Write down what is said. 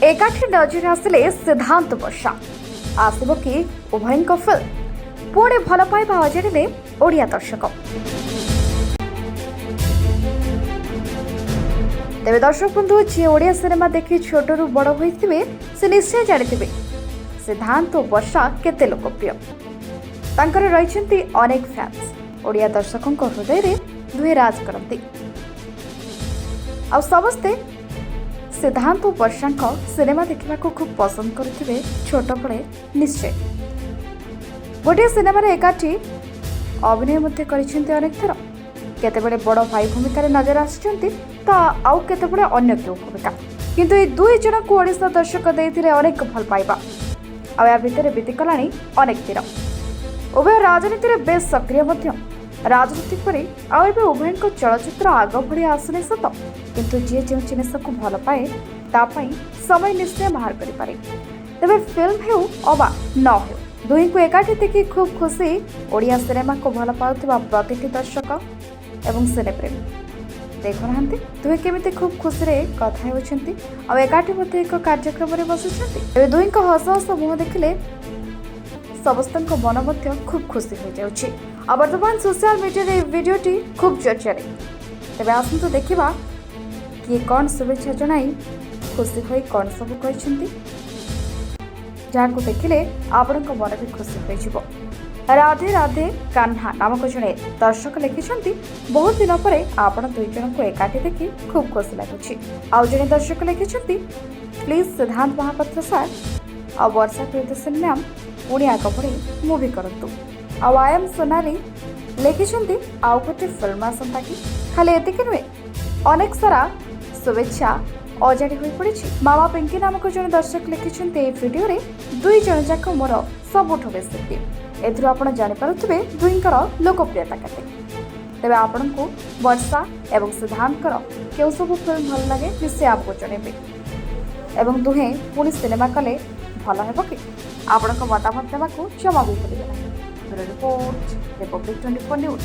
एकाठी नजर आसिले सिद्धांत वर्षा आसब कि उभय फिल्म पुणे भल पाइबा अजाड़े ओडिया दर्शक। तेरे दर्शक बंधु जी ओडिया सिनेमा देखि छोटू बड़ होइथिबे से निश्चय जानिथिबे सिद्धांत और वर्षा केते लोकप्रिय। तांकर रहिछन्ति अनेक फैंस। ओडिया दर्शकों हृदय रे दुहे राज करती। आ समस्ते सिद्धांत और वर्षा सिनेमा देखा खूब पसंद करुथिबे छोट बड़े निश्चय। गोटे सिनेमा एकाठी अभिनय मध्य करिसेंति अनेक थर। केतेबेले बड़ भाई भूमिका नजर आसिचंती तो आउ केतेबेले अन्य केउ भूमिका, किंतु ए दुई जन को ओडिशा दर्शक देइथिले अनेक भल पाइबा। आ या भितरे बीतीगलाणी अनेक दिन। उभय राजनीति रे बेस सक्रिय मध्य। राजनीति परि आउ एबे उभय चलचित्र आग भली आसुने सत, किंतु जी जो जिनिस को भल पाए तापाई समय निश्चय बाहर करि पारे। तेबे फिल्म हेउ अबा न हेउ दुई को एकाठी देखि खूब खुशी ओडिया सिनेमा को भल पाउथिबा प्रतिटी दर्शक एवं सिनेप्रेमी देखु नाहंती दुई केमिति खूब खुशी रे कथा हेउछंती आ एकाठी मध्ये एक कार्यक्रम रे बसुछंती। एबे दुई को हस हस मुह देखिले समस्तन को मन मध्य खूब खुशी हो जाउछि। आ वर्तमान सोशल मीडिया रे वीडियोटी खूब चर्चा रे। तेबे आसंतु देखिबा किए कौन शुभेच्छा जनाई खुशी होई कौन सब कहिसेंती, जहाँ को देखिले आपण को मन भी खुशी हो। राधे राधे कान्हा नामक जड़े दर्शक लिखिछंती बहुत दिन पर आपण दुई जन को एकाठी देखि खूब खुशी लगुछि। आउ जड़े दर्शक लिखिछंती प्लीज सिद्धांत महापात्र सर आ वर्षा प्रियदर्शन मैम पुणी आग बढ़ी मुवी करतु। आउ आई एम सोनाली लिखिछंती आउ गोटे फिल्म आसंता कि खाली एतिके नुहे अनेक सारा शुभेच्छा अजाड़ी हो पड़ी। मामा पिंकी नामक जन दर्शक लिखिछंती ए वीडियो रे दुई जन जाक मोर सबुठ बेसी प्रिय। एथुरु आपण जानि पारुथिबे दुईंकर लोकप्रियता केते। तेबे आपण को वर्षा एवं सिद्धांतर केउ सब फिल्म भल लागे निश्चय आपको जणेबे एवं दुहे पुणी सिनेमा कले भल हेबो कि आपण को मतामत देबाकू जमा भी भूलिबे नाही। Report Republic 24 news.